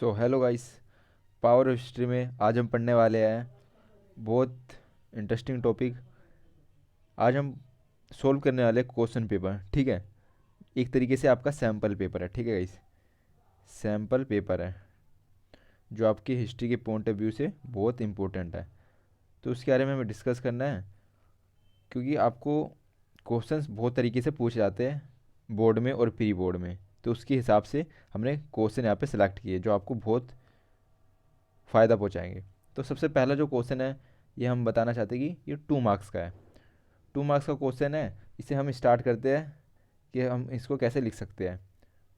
So hello guys. Power of history में आज हम पढ़ने वाले हैं बहुत इंटरेस्टिंग टॉपिक। आज हम सोल्व करने वाले क्वेश्चन पेपर, ठीक है। एक तरीके से आपका सैम्पल पेपर है, ठीक है गाइस। सैम्पल पेपर है जो आपकी हिस्ट्री के पॉइंट ऑफ व्यू से बहुत इंपॉर्टेंट है। तो उसके बारे में हमें डिस्कस करना है, क्योंकि आपको क्वेश्चंस बहुत तरीके से पूछे जाते हैं बोर्ड में और प्री बोर्ड में। तो उसके हिसाब से हमने क्वेश्चन यहाँ पे सिलेक्ट किए जो आपको बहुत फ़ायदा पहुँचाएंगे। तो सबसे पहला जो क्वेश्चन है ये हम बताना चाहते हैं कि ये 2 मार्क्स का है। 2 मार्क्स का क्वेश्चन है। इसे हम स्टार्ट करते हैं कि हम इसको कैसे लिख सकते हैं,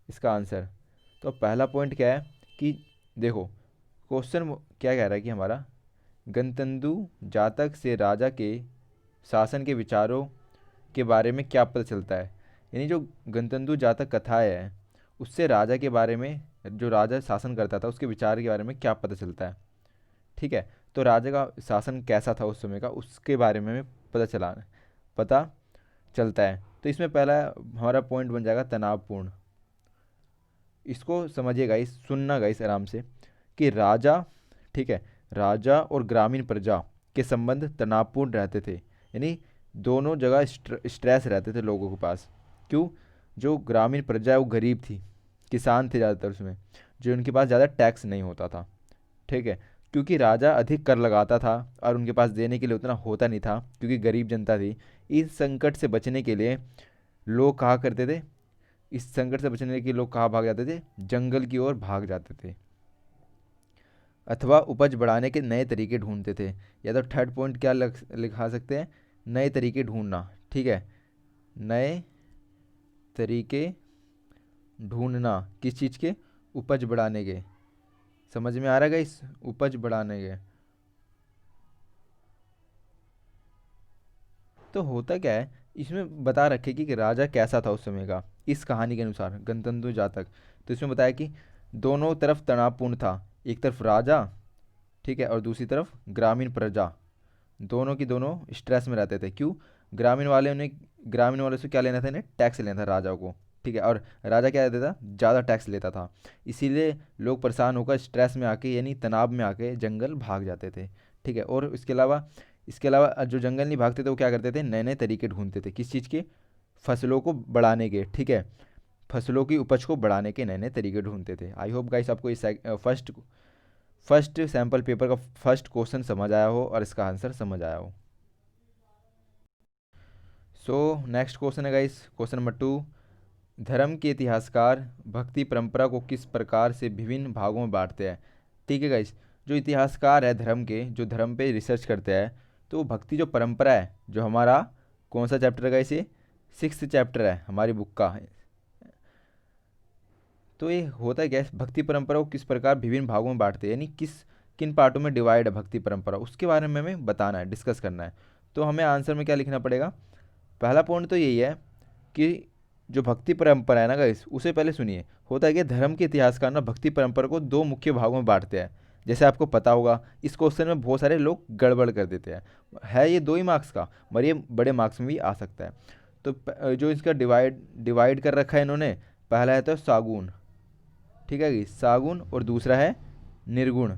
इसका आंसर। तो पहला पॉइंट क्या है कि देखो, क्वेश्चन क्या कह रहा है कि हमारा गणतंदु जातक से राजा के शासन के विचारों के बारे में क्या पता चलता है। यानी जो गणतंदु जातक कथाएं है उससे राजा के बारे में, जो राजा शासन करता था उसके विचार के बारे में क्या पता चलता है, ठीक है। तो राजा का शासन कैसा था उस समय का, उसके बारे में हमें पता चलता है। तो इसमें पहला हमारा पॉइंट बन जाएगा तनावपूर्ण। इसको समझिए गाइस, सुनना गाइस आराम से कि राजा, ठीक है, राजा और ग्रामीण प्रजा के संबंध तनावपूर्ण रहते थे। यानी दोनों जगह स्ट्रेस रहते थे लोगों के पास। क्यों? जो ग्रामीण प्रजा है वो गरीब थी, किसान थे ज़्यादातर उसमें, जो उनके पास ज़्यादा टैक्स नहीं होता था, ठीक है। क्योंकि राजा अधिक कर लगाता था और उनके पास देने के लिए उतना होता नहीं था, क्योंकि गरीब जनता थी। इस संकट से बचने के लिए लोग कहा करते थे, इस संकट से बचने के लिए लोग कहाँ भाग जाते थे? जंगल की ओर भाग जाते थे, अथवा उपज बढ़ाने के नए तरीके ढूंढते थे। या तो थर्ड पॉइंट क्या लिखा सकते हैं? नए तरीके ढूंढना, ठीक है। नए तरीके ढूंढना किस चीज़ के? उपज बढ़ाने के। समझ में आ रहा है इस उपज बढ़ाने के। तो होता क्या है, इसमें बता रखे कि राजा कैसा था उस समय का, इस कहानी के अनुसार गणतंत्र जातक। तो इसमें बताया कि दोनों तरफ तनावपूर्ण था। एक तरफ राजा, ठीक है, और दूसरी तरफ ग्रामीण प्रजा। दोनों की दोनों स्ट्रेस में रहते थे। क्यों? ग्रामीण वाले ने ग्रामीण वाले से क्या लेना था? इन्हें टैक्स लेना था राजा को, ठीक है। और राजा क्या देता था? ज़्यादा टैक्स लेता था। इसीलिए लोग परेशान होकर स्ट्रेस में आके, यानी तनाव में आके जंगल भाग जाते थे, ठीक है। और इसके अलावा जो जंगल नहीं भागते थे वो क्या करते थे? नए नए तरीके ढूंढते थे। किस चीज़ के? फसलों को बढ़ाने के, ठीक है। फसलों की उपज को बढ़ाने के नए नए तरीके ढूंढते थे। आई होप गाइस आपको इस फर्स्ट सैम्पल पेपर का फर्स्ट क्वेश्चन समझ आया हो और इसका आंसर समझ आया हो। सो नेक्स्ट क्वेश्चन है गाइस, क्वेश्चन नंबर 2। धर्म के इतिहासकार भक्ति परंपरा को किस प्रकार से विभिन्न भागों में बांटते हैं? ठीक है गाइस, जो इतिहासकार है धर्म के, जो धर्म पे रिसर्च करते हैं, तो वो भक्ति जो परंपरा है, जो हमारा कौन सा चैप्टर है गाइस? ये 6th चैप्टर है हमारी बुक का। तो ये होता है क्या है, भक्ति परंपरा को किस प्रकार विभिन्न भागों में बांटते हैं, यानी किन पार्टों में डिवाइड है भक्ति परंपरा, उसके बारे में हमें बताना है, डिस्कस करना है। तो हमें आंसर में क्या लिखना पड़ेगा? पहला पॉइंट तो यही है कि जो भक्ति परंपरा है ना गाइस, उसे पहले सुनिए। होता है कि धर्म के इतिहासकार ना भक्ति परंपरा को 2 मुख्य भागों में बांटते हैं। जैसे आपको पता होगा, इस क्वेश्चन में बहुत सारे लोग गड़बड़ कर देते हैं। है ये 2 ही मार्क्स का, मगर ये बड़े मार्क्स में भी आ सकता है। तो जो इसका डिवाइड डिवाइड कर रखा है इन्होंने, पहला है तो सागुन, ठीक है कि सागुन, और दूसरा है निर्गुण।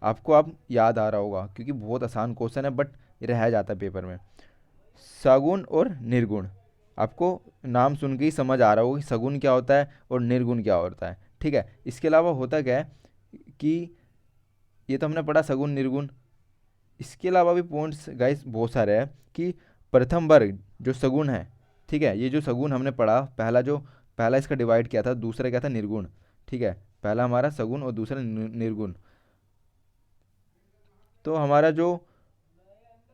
आपको अब याद आ रहा होगा क्योंकि बहुत आसान क्वेश्चन है, बट रह जाता है पेपर में। सगुण और निर्गुण, आपको नाम सुन के ही समझ आ रहा होगा कि सगुण क्या होता है और निर्गुण क्या होता है, ठीक है। इसके अलावा होता क्या है कि ये तो हमने पढ़ा सगुण निर्गुण। इसके अलावा भी पॉइंट्स गाइस बहुत सारे हैं कि प्रथम वर्ग जो सगुण है, ठीक है, ये जो सगुण हमने पढ़ा, पहला इसका डिवाइड किया था, दूसरा क्या था? निर्गुण, ठीक है। पहला हमारा सगुण और दूसरा निर्गुण। तो हमारा जो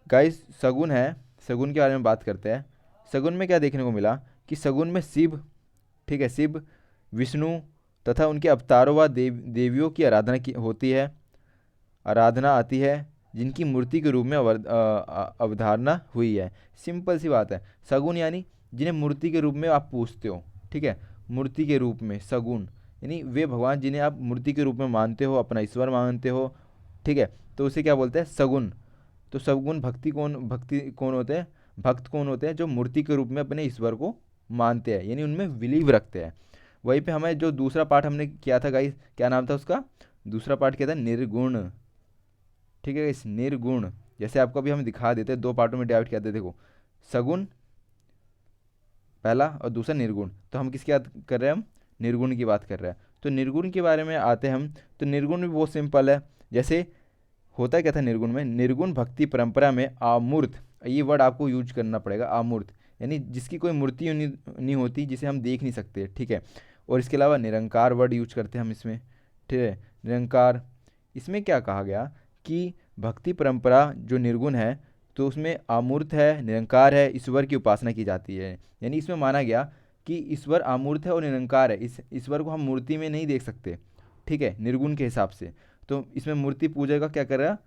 गाइस सगुन है, सगुन के बारे में बात करते हैं। सगुन में क्या देखने को मिला कि सगुन में शिव, ठीक है, शिव, विष्णु तथा उनके अवतारों व देवियों की आराधना की होती है, आराधना आती है, जिनकी मूर्ति के रूप में अवधारणा हुई है। सिंपल सी बात है, सगुन यानी जिन्हें मूर्ति के रूप में आप पूजते हो, ठीक है। मूर्ति के रूप में सगुन, यानी वे भगवान जिन्हें आप मूर्ति के रूप में मानते हो, अपना ईश्वर मानते हो, ठीक है। तो उसे क्या बोलते हैं? सगुन। तो सगुण भक्ति कौन होते हैं? भक्त कौन होते हैं? जो मूर्ति के रूप में अपने ईश्वर को मानते हैं, यानी उनमें बिलीव रखते हैं। वहीं पे हमें जो दूसरा पार्ट हमने किया था गाइस, क्या नाम था उसका? दूसरा पार्ट क्या था, निर्गुण। ठीक है इस निर्गुण, जैसे आपको अभी हम दिखा देते हैं, दो पार्टों में डिवाइड किया था, देखो सगुण पहला और दूसरा निर्गुण। तो हम किसकी बात कर रहे हैं, हम निर्गुण की बात कर रहे हैं। तो निर्गुण के बारे में आते हैं हम। तो निर्गुण भी बहुत सिंपल है। जैसे होता क्या था निर्गुण में, निर्गुण भक्ति परंपरा में आमूर्त, ये वर्ड आपको यूज करना पड़ेगा, आमूर्त यानी जिसकी कोई मूर्ति नहीं होती, जिसे हम देख नहीं सकते, ठीक है। और इसके अलावा निरंकार वर्ड यूज करते हैं हम इसमें, ठीक है, निरंकार। इसमें क्या कहा गया कि भक्ति परंपरा जो निर्गुण है, तो उसमें अमूर्त है, निरंकार है, ईश्वर की उपासना की जाती है। यानी इसमें माना गया कि ईश्वर अमूर्त है और निरंकार है, इस ईश्वर को हम मूर्ति में नहीं देख सकते, ठीक है, निर्गुण के हिसाब से। तो इसमें मूर्ति पूजा का क्या कर रहा,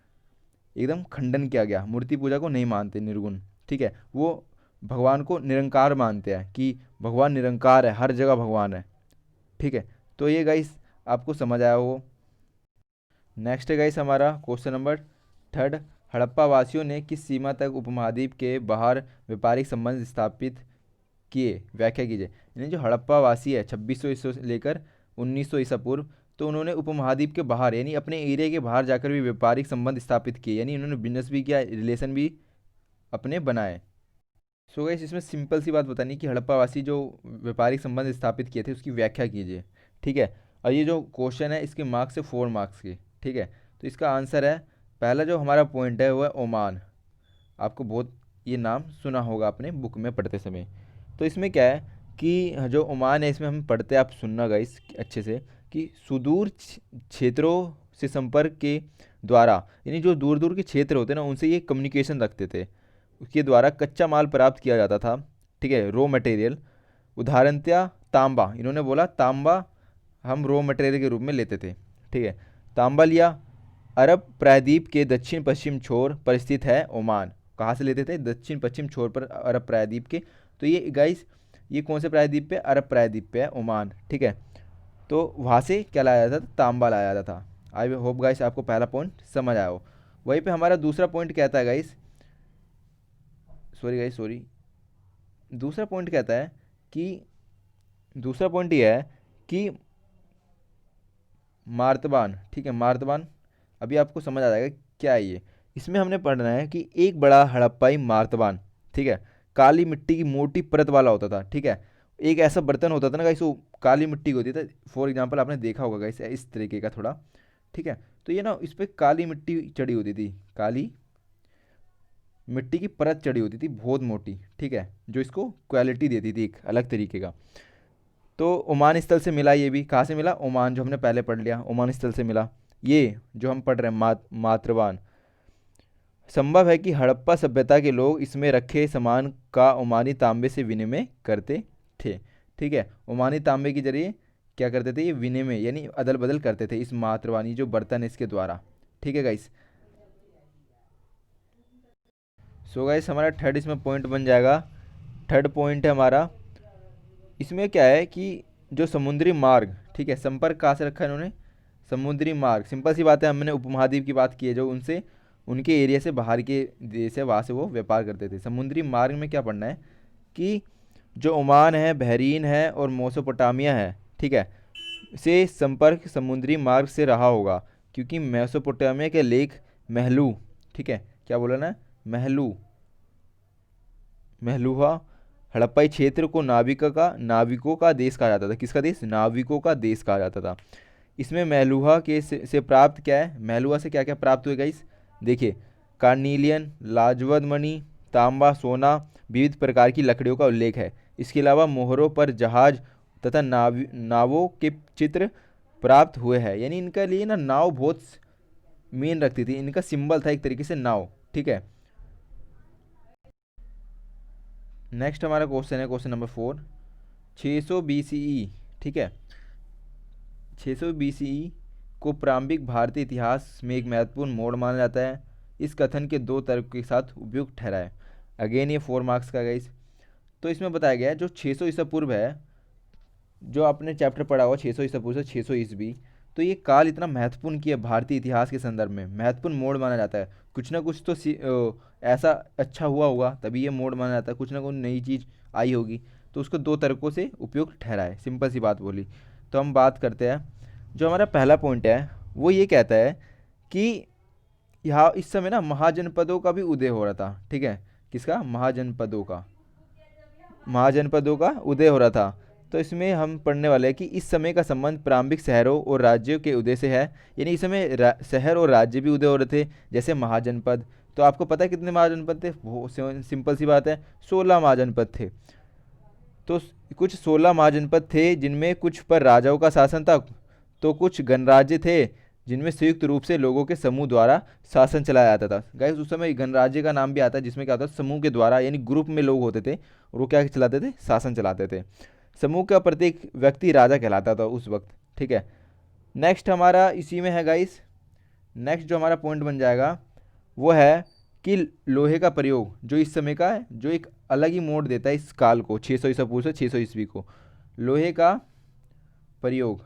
एकदम खंडन किया गया, मूर्ति पूजा को नहीं मानते निर्गुण, ठीक है। वो भगवान को निरंकार मानते हैं कि भगवान निरंकार है, हर जगह भगवान है, ठीक है। तो ये गाइस आपको समझ आया हो। नेक्स्ट है गाइस हमारा क्वेश्चन नंबर थर्ड, हड़प्पा वासियों ने किस सीमा तक उपमहाद्वीप के बाहर व्यापारिक संबंध स्थापित किए, व्याख्या कीजिए। यानी जो हड़प्पा वासी है 2600 ईस्वी से लेकर 1900 ईसा पूर्व, तो उन्होंने उपमहाद्वीप के बाहर यानी अपने एरिया के बाहर जाकर भी व्यापारिक संबंध स्थापित किए, यानी उन्होंने बिजनेस भी किया, रिलेशन भी अपने बनाए। सो गाइस इसमें सिंपल सी बात बतानी कि हड़प्पा वासी जो व्यापारिक संबंध स्थापित किए थे उसकी व्याख्या कीजिए, ठीक है। और ये जो क्वेश्चन है इसके मार्क्स है 4 मार्क्स के, ठीक है। तो इसका आंसर है, पहला जो हमारा पॉइंट है वो है ओमान। आपको बहुत ये नाम सुना होगा अपने बुक में पढ़ते समय। तो इसमें क्या है कि जो ओमान है इसमें हम पढ़ते हैं, आप सुनना गाइस अच्छे से, कि सुदूर क्षेत्रों से संपर्क के द्वारा, यानी जो दूर दूर के क्षेत्र होते हैं ना उनसे ये कम्युनिकेशन रखते थे, उसके द्वारा कच्चा माल प्राप्त किया जाता था, ठीक है, रॉ मटेरियल। उदाहरणतया तांबा, इन्होंने बोला तांबा हम रॉ मटेरियल के रूप में लेते थे, ठीक है। तांबा लिया, अरब प्रायद्वीप के दक्षिण पश्चिम छोर पर स्थित है ओमान। कहाँ से लेते थे, दक्षिण पश्चिम छोर पर अरब प्रायद्वीप के। तो ये गाइस ये कौन से प्रायद्वीप पे, अरब प्रायद्वीप पे है ओमान, ठीक है। तो वहाँ से क्या लाया जाता था, तांबा लाया जाता था। आई होप गाइस आपको पहला पॉइंट समझ आया हो। वहीं पे हमारा दूसरा पॉइंट कहता है गाइस, सॉरी गाइस सॉरी, दूसरा पॉइंट कहता है कि, दूसरा पॉइंट ये है कि मार्तबान, ठीक है, मार्तबान अभी आपको समझ आ जाएगा क्या है ये। इसमें हमने पढ़ना है कि एक बड़ा हड़प्पाई मार्तबान, ठीक है, काली मिट्टी की मोटी परत वाला होता था, ठीक है। एक ऐसा बर्तन होता था ना गाइस, वो काली मिट्टी की होती थी, फॉर एग्जांपल आपने देखा होगा गाइस इस तरीके का थोड़ा, ठीक है। तो ये ना इस पर काली मिट्टी चढ़ी होती थी, काली मिट्टी की परत चढ़ी होती थी बहुत मोटी, ठीक है, जो इसको क्वालिटी देती थी एक अलग तरीके का। तो ओमान स्थल से मिला, ये भी कहाँ से मिला, ओमान जो हमने पहले पढ़ लिया, ओमान स्थल से मिला। ये जो हम पढ़ रहे हैं मातृवान, संभव है कि हड़प्पा सभ्यता के लोग इसमें रखे सामान का ओमानी तांबे से विनिमय करते थे, ठीक है। ओमानी तांबे के जरिए क्या करते थे, ये विनिमय यानी अदल बदल करते थे इस मातृवानी जो बर्तन है इसके द्वारा, ठीक है गाइस। सो गाइस हमारा थर्ड इसमें पॉइंट बन जाएगा। थर्ड पॉइंट है हमारा, इसमें क्या है कि जो समुद्री मार्ग, ठीक है, संपर्क कहाँ से रखा है इन्होंने, समुद्री मार्ग, सिंपल सी बात है, हमने उपमहाद्वीप की बात की है, जो उनसे उनके एरिया से बाहर के देश है वहाँ से वो व्यापार करते थे। समुद्री मार्ग में क्या पढ़ना है कि जो ओमान है, बहरीन है और मोसोपोटामिया है, ठीक है, से संपर्क समुद्री मार्ग से रहा होगा, क्योंकि मेसोपोटामिया के लेख महलू, ठीक है, क्या बोला ना, महलू, महलूहा हड़प्पाई क्षेत्र को नाविकों का देश कहा जाता था। किसका देश, नाविकों का देश कहा जाता था। इसमें महलूहा के से प्राप्त क्या है, महलूहा से क्या क्या प्राप्त हुएगा इस, देखिए, कार्नीलियन, लाजवद मणि, तांबा, सोना, विविध प्रकार की लकड़ियों का उल्लेख है। इसके अलावा मोहरों पर जहाज तथा नावों के चित्र प्राप्त हुए हैं। यानी इनका लिए ना नाव बहुत मेन रखती थी, इनका सिंबल था एक तरीके से नाव, ठीक है। नेक्स्ट हमारा क्वेश्चन है क्वेश्चन नंबर 4, 600 BCE, ठीक है, 600 BCE को प्रारंभिक भारतीय इतिहास में एक महत्वपूर्ण मोड़ माना जाता है। इस कथन के दो तर्क के साथ उपयुक्त ठहराए। अगेन ये 4 मार्क्स का गाइस। तो इसमें बताया गया है जो 600 ईसा पूर्व है, जो आपने चैप्टर पढ़ा हुआ 600 ईसा पूर्व से 600 ईस्वी, तो ये काल इतना महत्वपूर्ण किया भारतीय इतिहास के संदर्भ में, महत्वपूर्ण मोड़ माना जाता है। कुछ ना कुछ तो ऐसा अच्छा हुआ होगा तभी ये मोड़ माना जाता है, कुछ ना कुछ नई चीज़ आई होगी, तो उसको दो तरीकों से उपयुक्त ठहराए, सिंपल सी बात बोली। तो हम बात करते हैं, जो हमारा पहला पॉइंट है वो ये कहता है कि यहाँ इस समय ना महाजनपदों का भी उदय हो रहा था, ठीक है। किसका? महाजनपदों का उदय हो रहा था। तो इसमें हम पढ़ने वाले हैं कि इस समय का संबंध प्रारंभिक शहरों और राज्यों के उदय से है। यानी इस समय शहर और राज्य भी उदय हो रहे थे, जैसे महाजनपद। तो आपको पता है कितने महाजनपद थे? वो सिंपल सी बात है, 16 महाजनपद थे। तो कुछ 16 महाजनपद थे जिनमें कुछ पर राजाओं का शासन था, तो कुछ गणराज्य थे जिनमें संयुक्त रूप से लोगों के समूह द्वारा शासन चलाया जाता था। गाइस उस समय गणराज्य का नाम भी आता है, जिसमें क्या होता है, समूह के द्वारा, यानी ग्रुप में लोग होते थे और वो क्या चलाते थे? शासन चलाते थे। समूह का प्रत्येक व्यक्ति राजा कहलाता था उस वक्त, ठीक है। नेक्स्ट हमारा इसी में है गाइस, नेक्स्ट जो हमारा पॉइंट बन जाएगा वो है कि लोहे का प्रयोग जो इस समय का है, जो एक अलग ही मोड़ देता है इस काल को, 600 ईसा पूर्व से 600 ईस्वी को। लोहे का प्रयोग,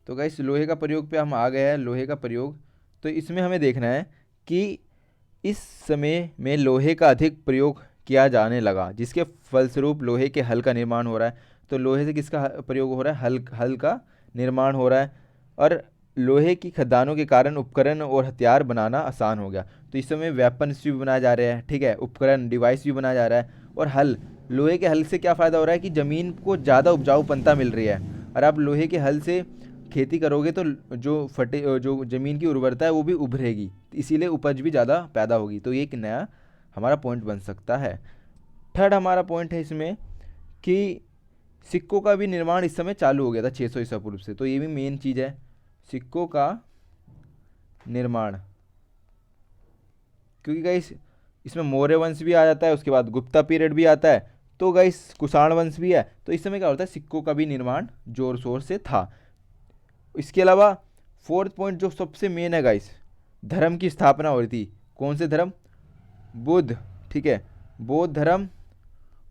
तो गाइस लोहे का प्रयोग पे हम आ गए हैं। लोहे का प्रयोग, तो इसमें हमें देखना है कि इस समय में लोहे का अधिक प्रयोग किया जाने लगा, जिसके फलस्वरूप लोहे के हल का निर्माण हो रहा है। तो लोहे से किसका प्रयोग हो रहा है? हल, हल का निर्माण हो रहा है। और लोहे की खदानों के कारण उपकरण और हथियार बनाना आसान हो गया। तो इस समय वेपन्स भी बनाए जा रहे हैं, ठीक है, उपकरण डिवाइस भी बनाया जा रहा है। और हल, लोहे के हल से क्या फ़ायदा हो रहा है कि ज़मीन को ज़्यादा उपजाऊपनता मिल रही है। और आप लोहे के हल से खेती करोगे तो जो ज़मीन की उर्वरता है वो भी उभरेगी, इसीलिए उपज भी ज़्यादा पैदा होगी। तो ये एक नया हमारा पॉइंट बन सकता है। थर्ड हमारा पॉइंट है इसमें कि सिक्कों का भी निर्माण इस समय चालू हो गया था 600 ईसा पूर्व से। तो ये भी मेन चीज़ है, सिक्कों का निर्माण। क्योंकि गाइस इसमें मौर्य वंश भी आ जाता है, उसके बाद गुप्ता पीरियड भी आता है, तो गाइस कुषाण वंश भी है। तो इस समय क्या होता है, सिक्कों का भी निर्माण जोर शोर से था। इसके अलावा फोर्थ पॉइंट जो सबसे मेन है गाइस, धर्म की स्थापना हो रही थी। कौन से धर्म? बुद्ध, ठीक है, बौद्ध धर्म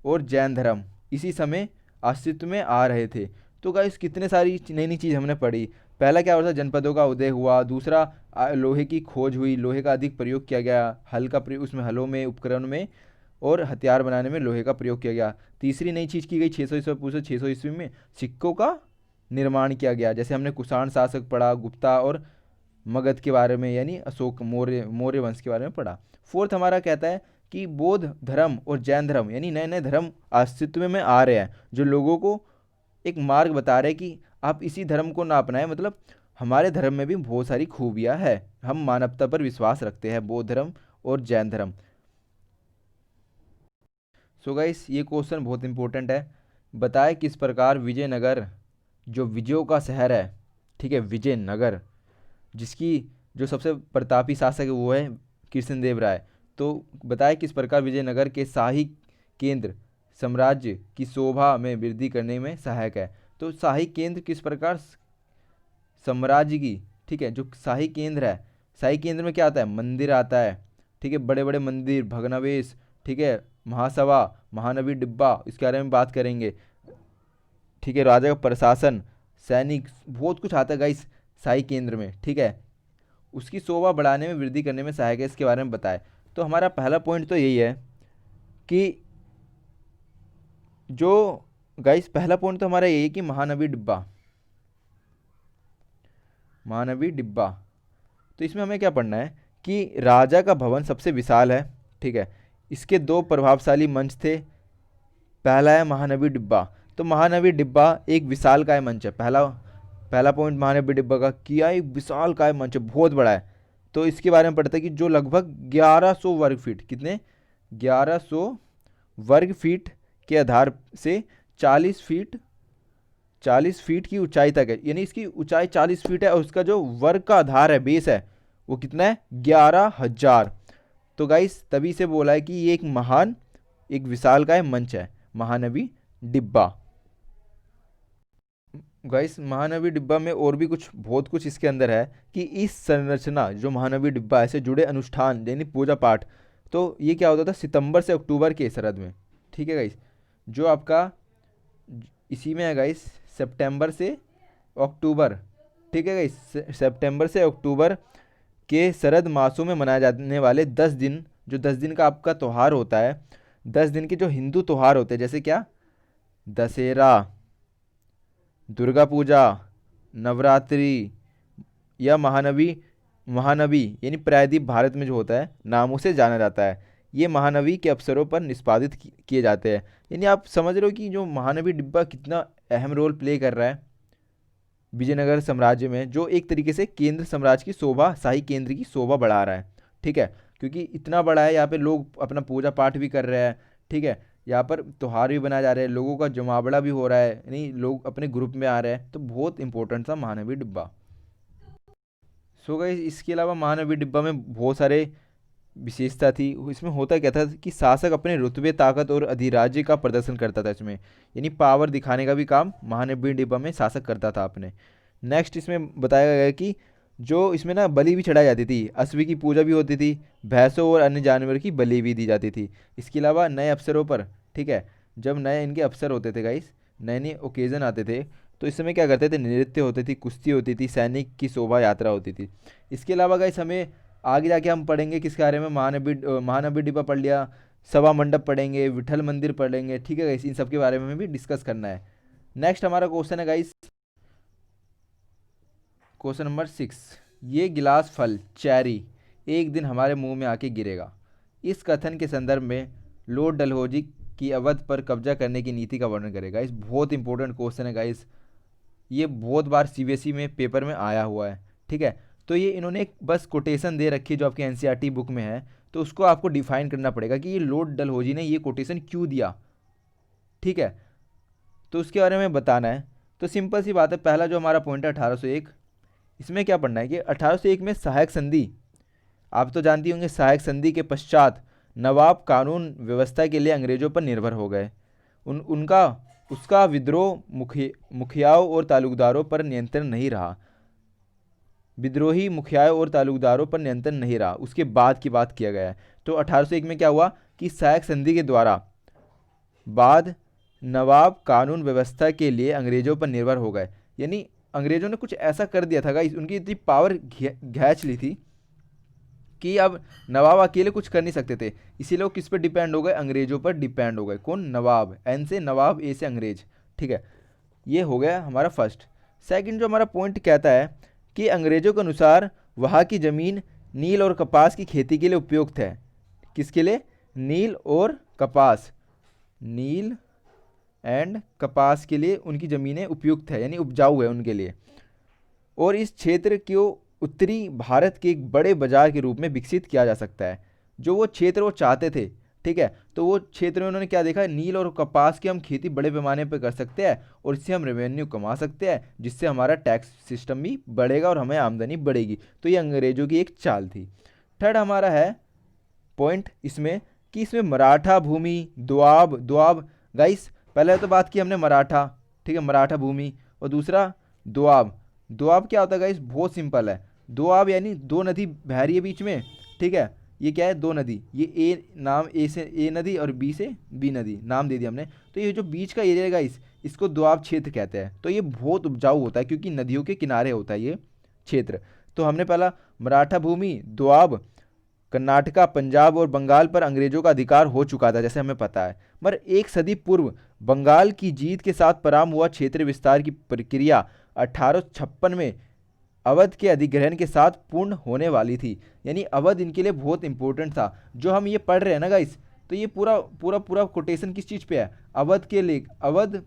और जैन धर्म इसी समय अस्तित्व में आ रहे थे। तो गाइस कितने सारी नई नई चीज़ हमने पढ़ी। पहला क्या होता है, जनपदों का उदय हुआ। दूसरा लोहे की खोज हुई, लोहे का अधिक प्रयोग किया गया, हल का प्रयोग उसमें, हलों में, उपकरण में और हथियार बनाने में लोहे का प्रयोग किया गया। तीसरी नई चीज़ की गई 600 ईस्वी पूर्व से 600 ईस्वी में सिक्कों का निर्माण किया गया। जैसे हमने कुषाण शासक पढ़ा, गुप्ता और मगध के बारे में, यानी अशोक मौर्य मौर्य वंश के बारे में पढ़ा। फोर्थ हमारा कहता है कि बौद्ध धर्म और जैन धर्म, यानी नए नए धर्म अस्तित्व में आ रहे हैं, जो लोगों को एक मार्ग बता रहे हैं कि आप इसी धर्म को ना अपनाएं। मतलब हमारे धर्म में भी बहुत सारी खूबियां हैं, हम मानवता पर विश्वास रखते हैं, बौद्ध धर्म और जैन धर्म। सो गाइस ये क्वेश्चन बहुत इंपॉर्टेंट है। बताए किस प्रकार विजयनगर, जो विजयों का शहर है, ठीक है, विजयनगर, जिसकी जो सबसे प्रतापी शासक है वो है कृष्णदेव राय। तो बताए किस प्रकार विजयनगर के शाही केंद्र साम्राज्य की शोभा में वृद्धि करने में सहायक है। तो शाही केंद्र किस प्रकार साम्राज्य की, ठीक है, जो शाही केंद्र है, शाही केंद्र में क्या आता है? मंदिर आता है, ठीक है, बड़े बड़े मंदिर, भग्नावशेष, ठीक है, महासभा, महानवी डिब्बा, इसके बारे में बात करेंगे, ठीक है, राजा का प्रशासन, सैनिक, बहुत कुछ आता है गाइस शाही केंद्र में, ठीक है। उसकी शोभा बढ़ाने में, वृद्धि करने में सहायक है, इसके बारे में बताए। तो हमारा पहला पॉइंट तो यही है कि जो गाइस पहला पॉइंट तो हमारा यही है कि महानवी डिब्बा, महानवी डिब्बा। तो इसमें हमें क्या पढ़ना है कि राजा का भवन सबसे विशाल है, ठीक है, इसके दो प्रभावशाली मंच थे। पहला है महानवी डिब्बा। तो महानवी डिब्बा एक विशालकाय मंच है। पहला पहला पॉइंट महानवी डिब्बा का किया, एक विशालकाय मंच है, बहुत बड़ा है। तो इसके बारे में पढ़ते हैं कि जो लगभग 1100 वर्ग फीट, कितने? 1100 वर्ग फीट के आधार से 40 फीट की ऊंचाई तक है। यानी इसकी ऊंचाई 40 फीट है और उसका जो वर्ग का आधार है, बेस है, वो कितना है? 11,000। तो गाइस तभी से बोला है कि ये एक महान, एक विशालकाय मंच है, महानवी डिब्बा। गाइस महानवी डिब्बा में और भी कुछ, बहुत कुछ इसके अंदर है कि इस संरचना, जो महानवी डिब्बा है, से जुड़े अनुष्ठान यानी पूजा पाठ, तो ये क्या होता था सितंबर से अक्टूबर के सरहद में, ठीक है गाइस। जो आपका इसी में है गाइस, सितंबर से अक्टूबर, ठीक है गाइस, सितंबर से अक्टूबर के शरद मासों में मनाए जाने वाले 10 दिन, जो 10 दिन का आपका त्यौहार होता है, 10 दिन के जो हिंदू त्यौहार होते हैं, जैसे क्या? दशहरा, दुर्गा पूजा, नवरात्रि या महानवी, महानवी यानी प्रायद्वीप भारत में जो होता है नामों से जाना जाता है। ये महानवी के अवसरों पर निष्पादित किए जाते हैं। यानी आप समझ रहे हो कि जो महानवी डिब्बा कितना अहम रोल प्ले कर रहा है विजयनगर साम्राज्य में, जो एक तरीके से केंद्र साम्राज्य की शोभा, शाही केंद्र की शोभा बढ़ा रहा है। ठीक है, क्योंकि इतना बड़ा है, यहाँ पे लोग अपना पूजा पाठ भी कर रहे हैं। ठीक है, यहाँ पर त्योहार भी बनाए जा रहे हैं, लोगों का जमावड़ा भी हो रहा है, यानी लोग अपने ग्रुप में आ रहे हैं, तो बहुत इंपॉर्टेंट था महानवी डिब्बा। सो गाइस, इसके अलावा महानवी डिब्बा में बहुत सारे विशेषता थी। इसमें होता क्या था कि शासक अपने रुतबे, ताकत और अधिराज्य का प्रदर्शन करता था इसमें, यानी पावर दिखाने का भी काम महानवी डिब्बा में शासक करता था अपने। नेक्स्ट इसमें बताया गया है कि जो इसमें ना बलि भी चढ़ाई जाती थी, अश्व की पूजा भी होती थी, भैंसों और अन्य जानवर की बलि भी दी जाती थी। इसके अलावा नए अवसरों पर, ठीक है, जब नए इनके अवसर होते थे गाइस, नए नए ओकेज़न आते थे, तो इस समय क्या करते थे, नृत्य होती थी, कुश्ती होती थी, सैनिक की शोभा यात्रा होती थी। इसके अलावा गाइस हमें आगे जाके हम पढ़ेंगे किसके बारे में, महानवी डिब्बा पढ़ लिया, सभा मंडप पढ़ेंगे, विठल मंदिर पढ़ेंगे। ठीक है गाइस, इन सब के बारे में भी डिस्कस करना है। नेक्स्ट हमारा क्वेश्चन है गाइस, क्वेश्चन नंबर 6। ये गिलास फल चेरी एक दिन हमारे मुंह में आके गिरेगा, इस कथन के संदर्भ में लॉर्ड डलहौजी की अवध पर कब्जा करने की नीति का वर्णन करेगा। इस बहुत इंपॉर्टेंट क्वेश्चन है गाइस, ये बहुत बार सीबीएसई में पेपर में आया हुआ है। ठीक है, तो ये इन्होंने एक बस कोटेशन दे रखी है जो आपकी एनसीईआरटी बुक में है, तो उसको आपको डिफाइन करना पड़ेगा कि ये लॉर्ड डलहौजी ने ये कोटेशन क्यों दिया। ठीक है, तो उसके बारे में बताना है। तो सिंपल सी बात है, पहला जो हमारा पॉइंट है 1801, इसमें क्या पढ़ना है कि 1801 में सहायक संधि, आप तो जानती होंगे, सहायक संधि के पश्चात नवाब कानून व्यवस्था के लिए अंग्रेजों पर निर्भर हो गए। उनका उसका विद्रोह मुखियाओं और तालुकदारों पर नियंत्रण नहीं रहा, विद्रोही मुखियाओं और तालुकदारों पर नियंत्रण नहीं रहा, उसके बाद की बात किया गया है। तो 1801 में क्या हुआ कि सहायक संधि के द्वारा बाद नवाब कानून व्यवस्था के लिए अंग्रेजों पर निर्भर हो गए, यानी अंग्रेजों ने कुछ ऐसा कर दिया था गाइस, उनकी इतनी पावर घैंच ली थी कि अब नवाब अकेले कुछ कर नहीं सकते थे, इसीलिए वो किस पर डिपेंड हो गए, अंग्रेजों पर डिपेंड हो गए। कौन, नवाब, एन से नवाब, ए से अंग्रेज। ठीक है, ये हो गया हमारा फर्स्ट। सेकंड जो हमारा पॉइंट कहता है कि अंग्रेजों के अनुसार वहाँ की ज़मीन नील और कपास की खेती के लिए उपयुक्त है। किसके लिए, नील और कपास, नील एंड कपास के लिए उनकी ज़मीनें उपयुक्त है, यानी उपजाऊ है उनके लिए, और इस क्षेत्र को उत्तरी भारत के एक बड़े बाजार के रूप में विकसित किया जा सकता है। जो वो क्षेत्र वो चाहते थे, ठीक है, तो वो क्षेत्र में उन्होंने क्या देखा, नील और कपास की हम खेती बड़े पैमाने पर कर सकते हैं और इससे हम रेवेन्यू कमा सकते हैं, जिससे हमारा टैक्स सिस्टम भी बढ़ेगा और हमें आमदनी बढ़ेगी। तो ये अंग्रेजों की एक चाल थी। थर्ड हमारा है पॉइंट इसमें कि इसमें मराठा भूमि, दोआब, दोआब गाइस पहले तो बात की हमने मराठा, ठीक है, मराठा भूमि, और दूसरा दोआब। दोआब क्या होता है गाइस, बहुत सिंपल है, दोआब यानी दो नदी बह रही है बीच में। ठीक है, ये क्या है, दो नदी, ये ए नाम, ए से ए नदी और बी से बी नदी नाम दे दिया हमने, तो ये जो बीच का एरिया है गाइस, इसको दोआब क्षेत्र कहते हैं। तो ये बहुत उपजाऊ होता है क्योंकि नदियों के किनारे होता है ये क्षेत्र। तो हमने पहला मराठा भूमि, दोआब, कर्नाटका, पंजाब और बंगाल पर अंग्रेजों का अधिकार हो चुका था जैसे हमें पता है, मगर एक सदी पूर्व बंगाल की जीत के साथ प्रारंभ हुआ क्षेत्र विस्तार की प्रक्रिया 1856 में अवध के अधिग्रहण के साथ पूर्ण होने वाली थी। यानी अवध इनके लिए बहुत इंपॉर्टेंट था। जो हम ये पढ़ रहे हैं ना गाइस, तो ये पूरा पूरा पूरा कोटेशन किस चीज़ पे है, अवध के लिए, अवध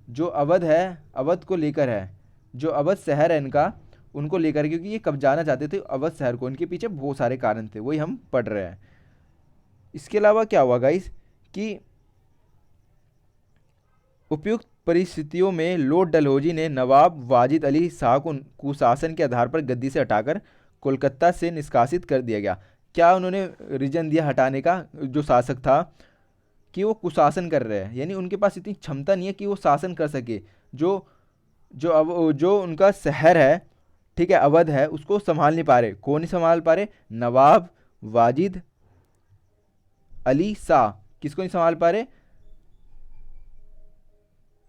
जो अवध है, अवध को लेकर है, जो अवध शहर है इनका, उनको लेकर, क्योंकि ये कब्जाना चाहते थे अवध शहर को, इनके पीछे बहुत सारे कारण थे, वही हम पढ़ रहे हैं। इसके अलावा क्या हुआ गाइस कि उपयुक्त परिस्थितियों में लॉर्ड डलहौजी ने नवाब वाजिद अली शाह को कुशासन के आधार पर गद्दी से हटाकर कोलकाता से निष्कासित कर दिया गया। क्या उन्होंने रीजन दिया हटाने का, जो शासक था, कि वो कुशासन कर रहे हैं, यानी उनके पास इतनी क्षमता नहीं है कि वो शासन कर सके। जो जो उनका शहर है, ठीक है, अवध है, उसको संभाल नहीं पा रहे। कौन नहीं संभाल पा रहे, नवाब वाजिद अली शाह, किसको नहीं संभाल पा रहे,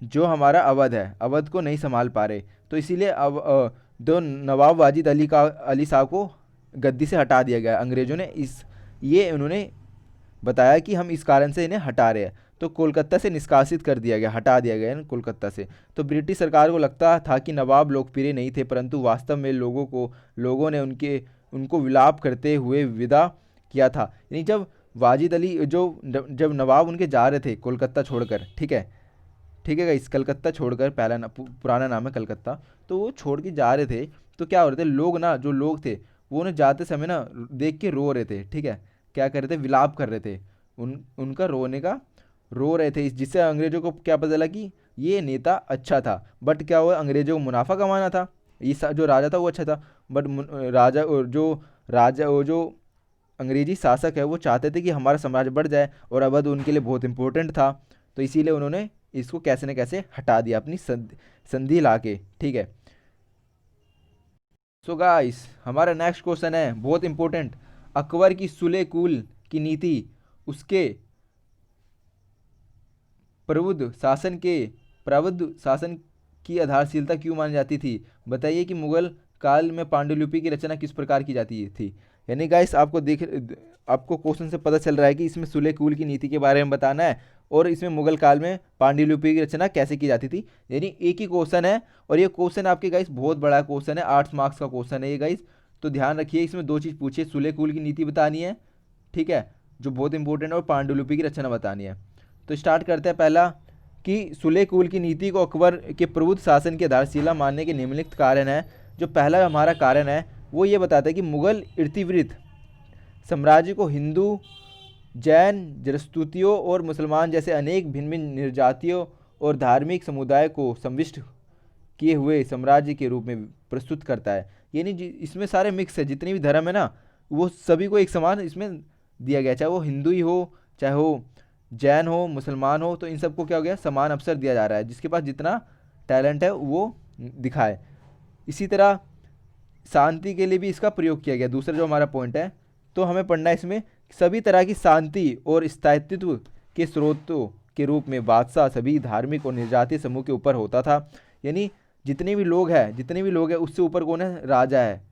जो हमारा अवध है, अवध को नहीं संभाल पा रहे। तो इसीलिए अब दो नवाब वाजिद अली शाह को गद्दी से हटा दिया गया अंग्रेजों ने। इस ये उन्होंने बताया कि हम इस कारण से इन्हें हटा रहे हैं। तो कोलकाता से निष्कासित कर दिया गया, हटा दिया गया ना कोलकाता से। तो ब्रिटिश सरकार को लगता था कि नवाब लोकप्रिय नहीं थे, परंतु वास्तव में लोगों ने उनको विलाप करते हुए विदा किया था। यानी जब वाजिद अली जब नवाब उनके जा रहे थे कोलकाता छोड़कर, ठीक है गाइस, कलकत्ता छोड़कर, पुराना नाम है कलकत्ता, तो वो छोड़ के जा रहे थे। तो क्या हो रहे थे लोग ना, जो लोग थे वो उन्हें जाते समय ना देख के रो रहे थे, ठीक है, क्या कर रहे थे, विलाप कर रहे थे, उनका रोने का रो रहे थे, जिससे अंग्रेजों को क्या पता चला कि ये नेता अच्छा था। बट क्या हुआ, अंग्रेजों को मुनाफा कमाना था, जो राजा था वो अच्छा था, बट राजा जो अंग्रेजी शासक है वो चाहते थे कि हमारा साम्राज्य बढ़ जाए, और अवध उनके लिए बहुत इंपॉर्टेंट था। तो इसीलिए उन्होंने इसको कैसे न कैसे हटा दिया अपनी संधि ला के, ठीक है। सो गाइस, हमारा नेक्स्ट क्वेश्चन है बहुत इंपॉर्टेंट। अकबर की सुले कुल की नीति उसके प्रबुद्ध शासन की आधारशिलता क्यों मानी जाती थी? बताइए कि मुगल काल में पांडुलिपि की रचना किस प्रकार की जाती थी। यानी गाइस, आपको क्वेश्चन से पता चल रहा है कि इसमें सुले कुल की नीति के बारे में बताना है, और इसमें मुगल काल में पांडुलिपि की रचना कैसे की जाती थी। यानी एक ही क्वेश्चन है, और ये क्वेश्चन आपके गाइस बहुत बड़ा क्वेश्चन है, 8 मार्क्स का क्वेश्चन है ये गाइस। तो ध्यान रखिए, इसमें 2 चीज़ पूछिए, सुले कुल की नीति बतानी है, ठीक है, जो बहुत इंपॉर्टेंट है, और पांडुलिपि की रचना बतानी है। तो स्टार्ट करते हैं। पहला कि सुले कुल की नीति को अकबर के प्रबुद्ध शासन की आधारशिला मानने के निम्नलिखित कारण है। जो पहला हमारा कारण है वो ये बताता है कि मुगल इर्तिवृत्त साम्राज्य को हिंदू, जैन, जरस्तुतियों और मुसलमान जैसे अनेक भिन्न भिन्न निर्जातियों और धार्मिक समुदाय को संविष्ट किए हुए साम्राज्य के रूप में प्रस्तुत करता है। यानी इसमें सारे मिक्स है, जितने भी धर्म है ना वो सभी को एक समान इसमें दिया गया, चाहे वो हिंदू ही हो, चाहे वो जैन हो, मुसलमान हो, तो इन सबको क्या हो गया, समान अवसर दिया जा रहा है, जिसके पास जितना टैलेंट है वो दिखाए। इसी तरह शांति के लिए भी इसका प्रयोग किया गया, दूसरा जो हमारा पॉइंट है। तो हमें पढ़ना है इसमें, सभी तरह की शांति और स्थायित्व के स्रोतों के रूप में बादशाह सभी धार्मिक और निर्जातीय समूह के ऊपर होता था। यानी जितने भी लोग हैं उससे ऊपर कौन है, राजा है।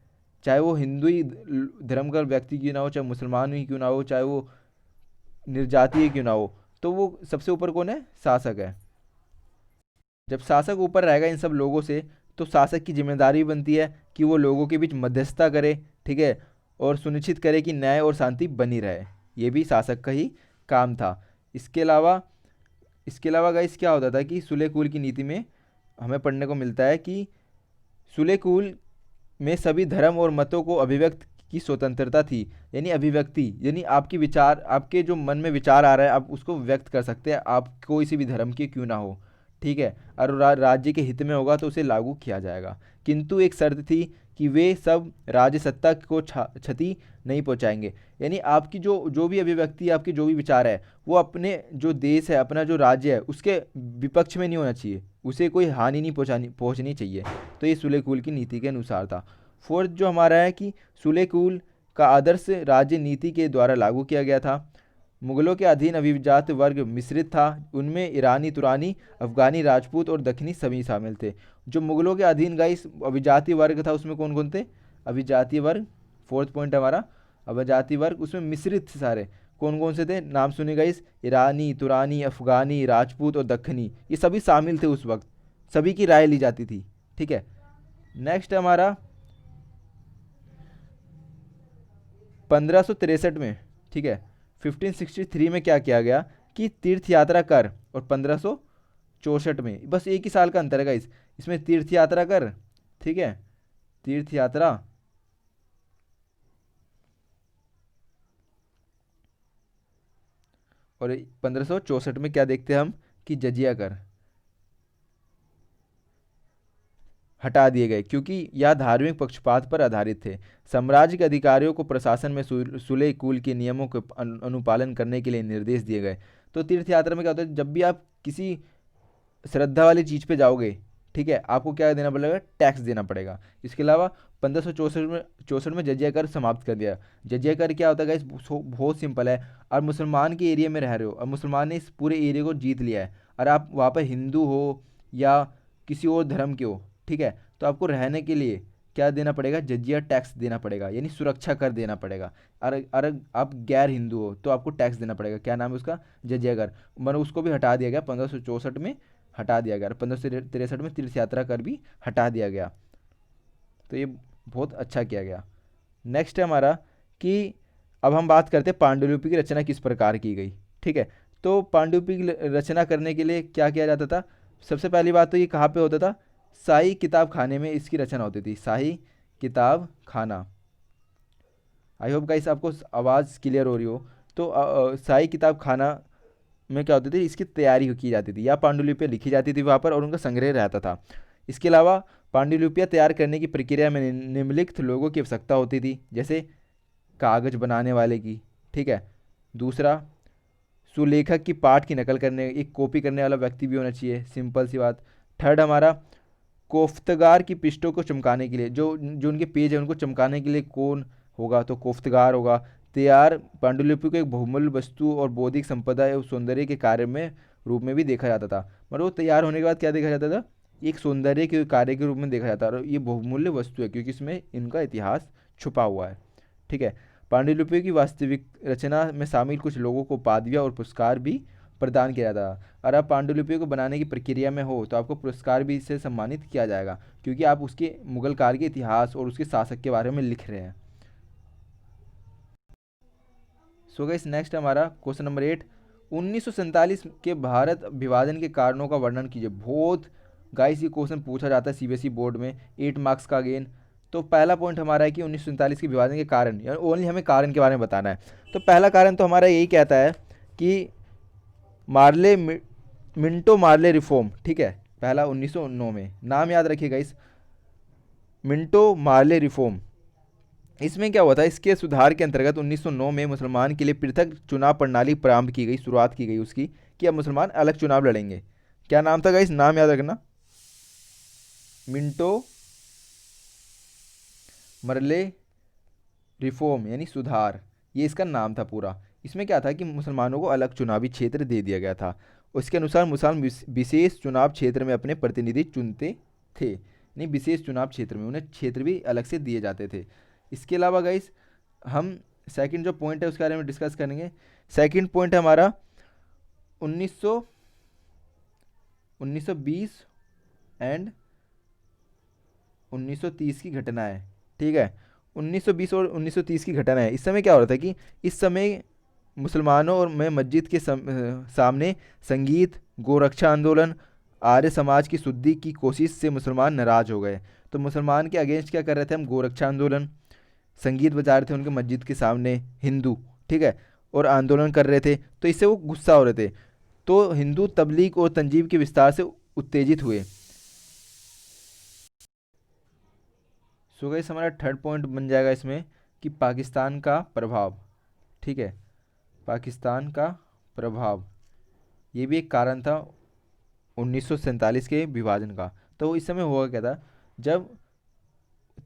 चाहे वो हिंदू ही धर्म का व्यक्ति क्यों ना हो, चाहे मुसलमान ही क्यों ना हो, चाहे वो निर्जातीय क्यों ना हो, तो वो सबसे ऊपर कौन है, शासक है। जब शासक ऊपर रहेगा इन सब लोगों से, तो शासक की जिम्मेदारी बनती है कि वो लोगों के बीच मध्यस्थता करे, ठीक है, और सुनिश्चित करे कि न्याय और शांति बनी रहे। ये भी शासक का ही काम था। इसके अलावा गाइस क्या होता था कि सुले कुल की नीति में हमें पढ़ने को मिलता है कि सुले कुल में सभी धर्म और मतों को अभिव्यक्त की स्वतंत्रता थी। यानी अभिव्यक्ति, यानी आपकी विचार, आपके जो मन में विचार आ रहा है आप उसको व्यक्त कर सकते हैं, आप कोई सी भी धर्म के क्यों ना हो, ठीक है, और राज्य के हित में होगा तो उसे लागू किया जाएगा। किंतु एक शर्त थी कि वे सब राज्य सत्ता को क्षति नहीं पहुंचाएंगे। यानी आपकी जो भी अभिव्यक्ति, आपके जो भी विचार है, वो अपने जो देश है, अपना जो राज्य है, उसके विपक्ष में नहीं होना चाहिए, उसे कोई हानि नहीं पहुंचनी चाहिए। तो ये सुले कुल की नीति के अनुसार था। फोर्थ जो हमारा है कि सुले कुल का आदर्श राज्य नीति के द्वारा लागू किया गया था। मुगलों के अधीन अभिजात वर्ग मिश्रित था, उनमें ईरानी, तुरानी, अफगानी, राजपूत और दक्षिणी सभी शामिल थे। जो मुगलों के अधीन गाइस अभिजातीय वर्ग था, उसमें कौन कौन थे, अभिजातीय वर्ग, फोर्थ पॉइंट हमारा, अभिजातीय वर्ग, उसमें मिश्रित थे सारे। कौन कौन से थे, नाम सुने गाइस, ईरानी, तुरानी, अफगानी, राजपूत और दक्षिणी, ये सभी शामिल थे उस वक्त, सभी की राय ली जाती थी, ठीक है। नेक्स्ट हमारा 1563 में, ठीक है, 1563 में क्या किया गया कि तीर्थ यात्रा कर, और 1564 में, बस एक ही साल का अंतर है गाइस, इसमें तीर्थ यात्रा कर, ठीक है, तीर्थ यात्रा, और 1564 में क्या देखते हैं हम कि जजिया कर हटा दिए गए, क्योंकि यह धार्मिक पक्षपात पर आधारित थे। साम्राज्य के अधिकारियों को प्रशासन में सुले कुल के नियमों के अनुपालन करने के लिए निर्देश दिए गए। तो तीर्थ यात्रा में क्या होता है, जब भी आप किसी श्रद्धा वाली चीज़ पे जाओगे, ठीक है, आपको क्या देना पड़ेगा, टैक्स देना पड़ेगा। इसके अलावा 1564 में जजिया कर समाप्त कर दिया। जजिया कर क्या होता है गाइस, बहुत सिंपल है। और मुसलमान के एरिया में रह रहे हो, और मुसलमान ने इस पूरे एरिया को जीत लिया है, और आप वहाँ पर हिंदू हो या किसी और धर्म के हो, ठीक है, तो आपको रहने के लिए क्या देना पड़ेगा, जजिया टैक्स देना पड़ेगा, यानी सुरक्षा कर देना पड़ेगा। अगर आप गैर हिंदू हो तो आपको टैक्स देना पड़ेगा। क्या नाम है उसका, जजिया कर। मतलब उसको भी हटा दिया गया 1564 में, हटा दिया गया। 1563 में तीर्थ यात्रा कर भी हटा दिया गया। तो ये बहुत अच्छा किया गया। नेक्स्ट है हमारा कि अब हम बात करते हैं पांडुलिपि की रचना किस प्रकार की गई। ठीक है, तो पांडुलिपि की रचना करने के लिए क्या किया जाता था। सबसे पहली बात तो ये कहाँ पे होता था, शाही किताब खाने में इसकी रचना होती थी, शाही किताब खाना। आई होप गाइस आपको आवाज़ क्लियर हो रही हो। तो शाही किताब खाना में क्या होती थी, इसकी तैयारी की जाती थी या पांडुलिपियाँ लिखी जाती थी वहाँ पर और उनका संग्रह रहता था। इसके अलावा पांडुलिपियाँ तैयार करने की प्रक्रिया में निम्नलिखित लोगों की आवश्यकता होती थी, जैसे कागज़ बनाने वाले की, ठीक है। दूसरा, सुलेखक की पाठ की नकल करने, एक कॉपी करने वाला व्यक्ति भी होना चाहिए, सिंपल सी बात। थर्ड हमारा, कोफ्तगार की पृष्ठों को चमकाने के लिए, जो जो उनके पेज है उनको चमकाने के लिए कौन होगा, तो कोफ्तगार होगा। तैयार पांडुलिपि को एक बहुमूल्य वस्तु और बौद्धिक संपदा एवं सौंदर्य के कार्य में रूप में भी देखा जाता था। मतलब वो तैयार होने के बाद क्या देखा जाता था, एक सौंदर्य के कार्य के रूप में देखा जाता है, और ये बहुमूल्य वस्तु है क्योंकि इसमें इनका इतिहास छुपा हुआ है। ठीक है, पांडुलिपि की वास्तविक रचना में शामिल कुछ लोगों को उपाधियाँ और पुरस्कार भी प्रदान किया जाता है। अगर आप पांडुलिपि को बनाने की प्रक्रिया में हो तो आपको पुरस्कार भी इससे सम्मानित किया जाएगा, क्योंकि आप उसके मुगल काल के इतिहास और उसके शासक के बारे में लिख रहे हैं। सो गाइस नेक्स्ट हमारा क्वेश्चन नंबर 8, 1947 के भारत विभाजन के कारणों का वर्णन कीजिए। बहुत गाइस ये क्वेश्चन पूछा जाता है सीबीएसई बोर्ड में, 8 मार्क्स का अगेन। तो पहला पॉइंट हमारा है कि 1947 के विभाजन के कारण, यानी ओनली हमें कारण के बारे में बताना है। तो पहला कारण तो हमारा यही कहता है कि मार्ले मिंटो मार्ले रिफॉर्म, ठीक है, पहला 1909 में, नाम याद रखिएगा इस, मिंटो मार्ले रिफॉर्म। इसमें क्या हुआ था, इसके सुधार के अंतर्गत 1909 में मुसलमान के लिए पृथक चुनाव प्रणाली प्रारंभ की गई, शुरुआत की गई उसकी, कि अब मुसलमान अलग चुनाव लड़ेंगे। क्या नाम था गाइस, नाम याद रखना, मिंटो मरले रिफॉर्म यानी सुधार, ये इसका नाम था पूरा। इसमें क्या था कि मुसलमानों को अलग चुनावी क्षेत्र दे दिया गया था। उसके अनुसार मुसलमान विशेष चुनाव क्षेत्र में अपने प्रतिनिधि चुनते थे, नहीं, विशेष चुनाव क्षेत्र में उन्हें क्षेत्र भी अलग से दिए जाते थे। इसके अलावा गाइस हम सेकंड जो पॉइंट है उसके बारे में डिस्कस करेंगे। सेकंड पॉइंट है हमारा 1900 1920 एंड 1930 की घटना है। ठीक है, 1920 और 1930 की घटना है। इस समय क्या हो रहा था कि इस समय मुसलमानों और में मस्जिद के सामने संगीत, गोरक्षा आंदोलन, आर्य समाज की शुद्धि की कोशिश से मुसलमान नाराज हो गए। तो मुसलमान के अगेंस्ट क्या कर रहे थे हम, गोरक्षा आंदोलन, संगीत बजा रहे थे उनके मस्जिद के सामने हिंदू, ठीक है, और आंदोलन कर रहे थे, तो इससे वो गुस्सा हो रहे थे। तो हिंदू तबलीग और तंजीब के विस्तार से उत्तेजित हुए। सो गाइस हमारा थर्ड पॉइंट बन जाएगा इसमें कि पाकिस्तान का प्रभाव, ठीक है, पाकिस्तान का प्रभाव, ये भी एक कारण था 1947 के विभाजन का। तो इस समय हुआ क्या था, जब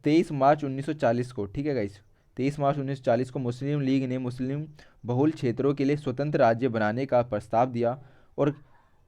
23 मार्च 1940 को, ठीक है गाइस, 23 मार्च 1940 को मुस्लिम लीग ने मुस्लिम बहुल क्षेत्रों के लिए स्वतंत्र राज्य बनाने का प्रस्ताव दिया और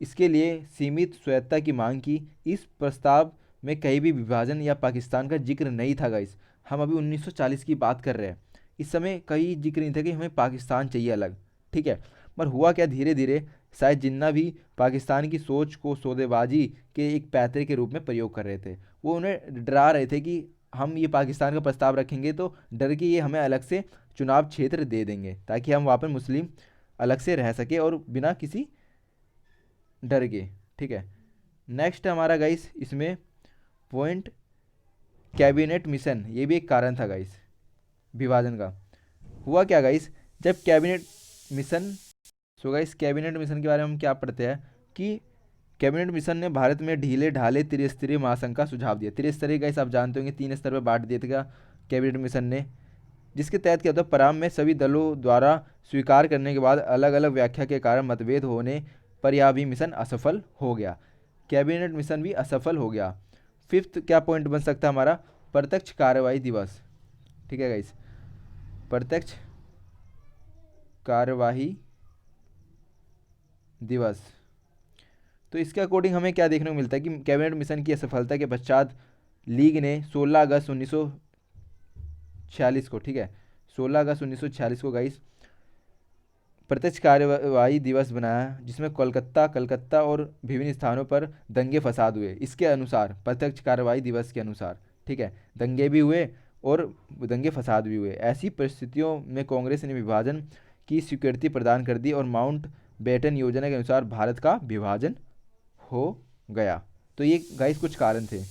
इसके लिए सीमित स्वायत्तता की मांग की। इस प्रस्ताव में कहीं भी विभाजन या पाकिस्तान का जिक्र नहीं था गाइस, हम अभी 1940 की बात कर रहे हैं। इस समय कहीं जिक्र नहीं था कि हमें पाकिस्तान चाहिए अलग, ठीक है। पर हुआ क्या, धीरे धीरे शायद जिन्ना भी पाकिस्तान की सोच को सौदेबाजी के एक पैतरे के रूप में प्रयोग कर रहे थे, वो उन्हें डरा रहे थे कि हम ये पाकिस्तान का प्रस्ताव रखेंगे तो डर के ये हमें अलग से चुनाव क्षेत्र दे देंगे ताकि हम वहाँ पर मुस्लिम अलग से रह सके और बिना किसी डर के, ठीक है। नेक्स्ट हमारा गाइस इसमें पॉइंट कैबिनेट मिशन, ये भी एक कारण था गाइस विभाजन का। हुआ क्या गाइस, जब cabinet mission, so guys cabinet mission के बारे में हम क्या पढ़ते हैं कि कैबिनेट मिशन ने भारत में ढीले ढाले त्रिस्तरीय महासंघ का सुझाव दिया। त्रिस्तरीय गाइस आप जानते होंगे 3 स्तर पर बांट दिया था कैबिनेट मिशन ने, जिसके तहत क्या होता है, पराम में सभी दलों द्वारा स्वीकार करने के बाद अलग अलग व्याख्या के कारण मतभेद होने पर यह भी मिशन असफल हो गया, कैबिनेट मिशन भी असफल हो गया। फिफ्थ क्या पॉइंट बन सकता है हमारा, प्रत्यक्ष कार्रवाई दिवस, ठीक है गाइस, प्रत्यक्ष कार्यवाही दिवस। तो इसके अकॉर्डिंग हमें क्या देखने को मिलता है कि कैबिनेट मिशन की असफलता के पश्चात लीग ने 16 अगस्त 1946 को, ठीक है, 16 अगस्त 1946 को गाइस प्रत्यक्ष कार्यवाही दिवस बनाया, जिसमें कोलकाता कलकत्ता और विभिन्न स्थानों पर दंगे फसाद हुए। इसके अनुसार, प्रत्यक्ष कार्यवाही दिवस के अनुसार, ठीक है, दंगे भी हुए और दंगे फसाद भी हुए। ऐसी परिस्थितियों में कांग्रेस ने विभाजन की स्वीकृति प्रदान कर दी और माउंट बेटन योजना के अनुसार भारत का विभाजन हो गया। तो ये गाइस कुछ कारण थे।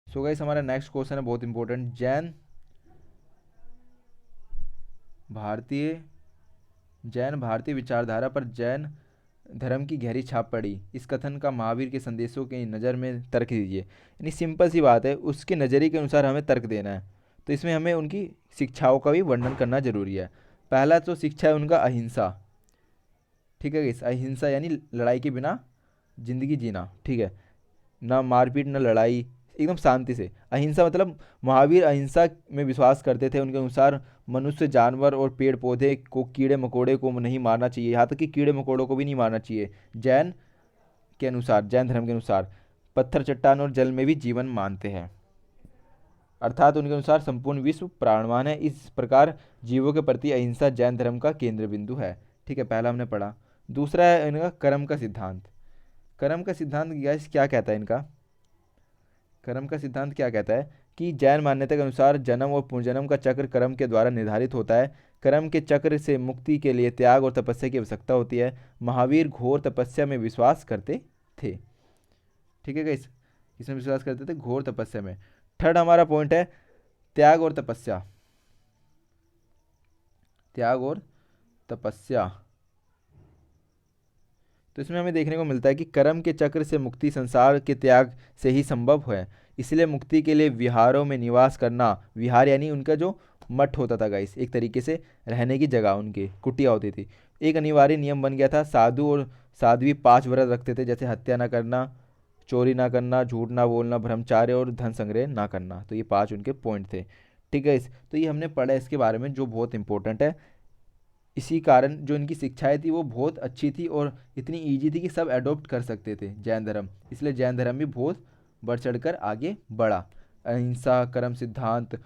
सो गाइस हमारा नेक्स्ट क्वेश्चन है बहुत इंपॉर्टेंट। भारतीय जैन भारतीय विचारधारा पर जैन धर्म की गहरी छाप पड़ी। इस कथन का महावीर के संदेशों की नज़र में तर्क दीजिए। यानी सिंपल सी बात है, उसके नज़रिए के अनुसार हमें तर्क देना है। तो इसमें हमें उनकी शिक्षाओं का भी वर्णन करना जरूरी है। पहला तो शिक्षा है उनका अहिंसा, ठीक है। इस अहिंसा यानी लड़ाई के बिना जिंदगी जीना, ठीक है, ना मारपीट ना लड़ाई, एकदम शांति से। अहिंसा मतलब महावीर अहिंसा में विश्वास करते थे। उनके अनुसार मनुष्य, जानवर और पेड़ पौधे को, कीड़े मकोड़े को नहीं मारना चाहिए, यहाँ तक कि कीड़े मकोड़ों को भी नहीं मारना चाहिए। जैन के अनुसार, जैन धर्म के अनुसार पत्थर, चट्टान और जल में भी जीवन मानते हैं, अर्थात उनके अनुसार संपूर्ण विश्व प्राणवान है। इस प्रकार जीवों के प्रति अहिंसा जैन धर्म का केंद्र बिंदु है, ठीक है, पहला हमने पढ़ा। दूसरा है इनका कर्म का सिद्धांत। कर्म का सिद्धांत गैस क्या कहता है इनका? कर्म का सिद्धांत क्या कहता है कि जैन मान्यता के अनुसार जन्म और पुनर्जन्म का चक्र कर्म के द्वारा निर्धारित होता है। कर्म के चक्र से मुक्ति के लिए त्याग और तपस्या की आवश्यकता होती है। महावीर घोर तपस्या में विश्वास करते थे, ठीक है गाइस, इसमें विश्वास करते थे, घोर तपस्या में। थर्ड हमारा पॉइंट है त्याग और तपस्या। त्याग और तपस्या, तो इसमें हमें देखने को मिलता है कि कर्म के चक्र से मुक्ति संसार के त्याग से ही संभव है। इसलिए मुक्ति के लिए विहारों में निवास करना, विहार यानी उनका जो मठ होता था गाइस, एक तरीके से रहने की जगह, उनकी कुटिया होती थी, एक अनिवार्य नियम बन गया था। साधु और साध्वी 5 व्रत रखते थे, जैसे हत्या ना करना, चोरी ना करना, झूठ ना बोलना, ब्रह्मचार्य और धन संग्रह ना करना। तो ये 5 उनके पॉइंट थे, ठीक है। इस तो ये हमने पढ़ा इसके बारे में, जो बहुत इंपॉर्टेंट है। इसी कारण जो इनकी शिक्षाएं थी वो बहुत अच्छी थी और इतनी ईजी थी कि सब अडोप्ट कर सकते थे जैन धर्म। इसलिए जैन धर्म भी बहुत बढ़ चढ़कर आगे बढ़ा। अहिंसा, कर्म सिद्धांत,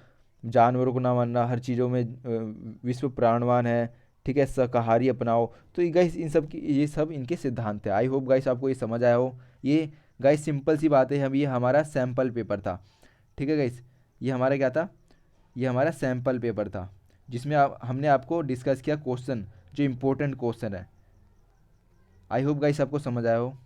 जानवरों को ना मारना, हर चीज़ों में विश्व प्राणवान है, ठीक है, शाकाहारी अपनाओ। तो ये गाइस इन सब की, ये सब इनके सिद्धांत है। आई होप गाइस आपको ये समझ आया हो। ये गाइस सिंपल सी बात है। हम, ये हमारा सैम्पल पेपर था, ठीक है गाइस, ये हमारा क्या था, ये हमारा सैम्पल पेपर था, जिसमें हमने आपको डिस्कस किया क्वेश्चन, जो इम्पोर्टेंट क्वेश्चन है। आई होप गाइस आपको समझ आया हो।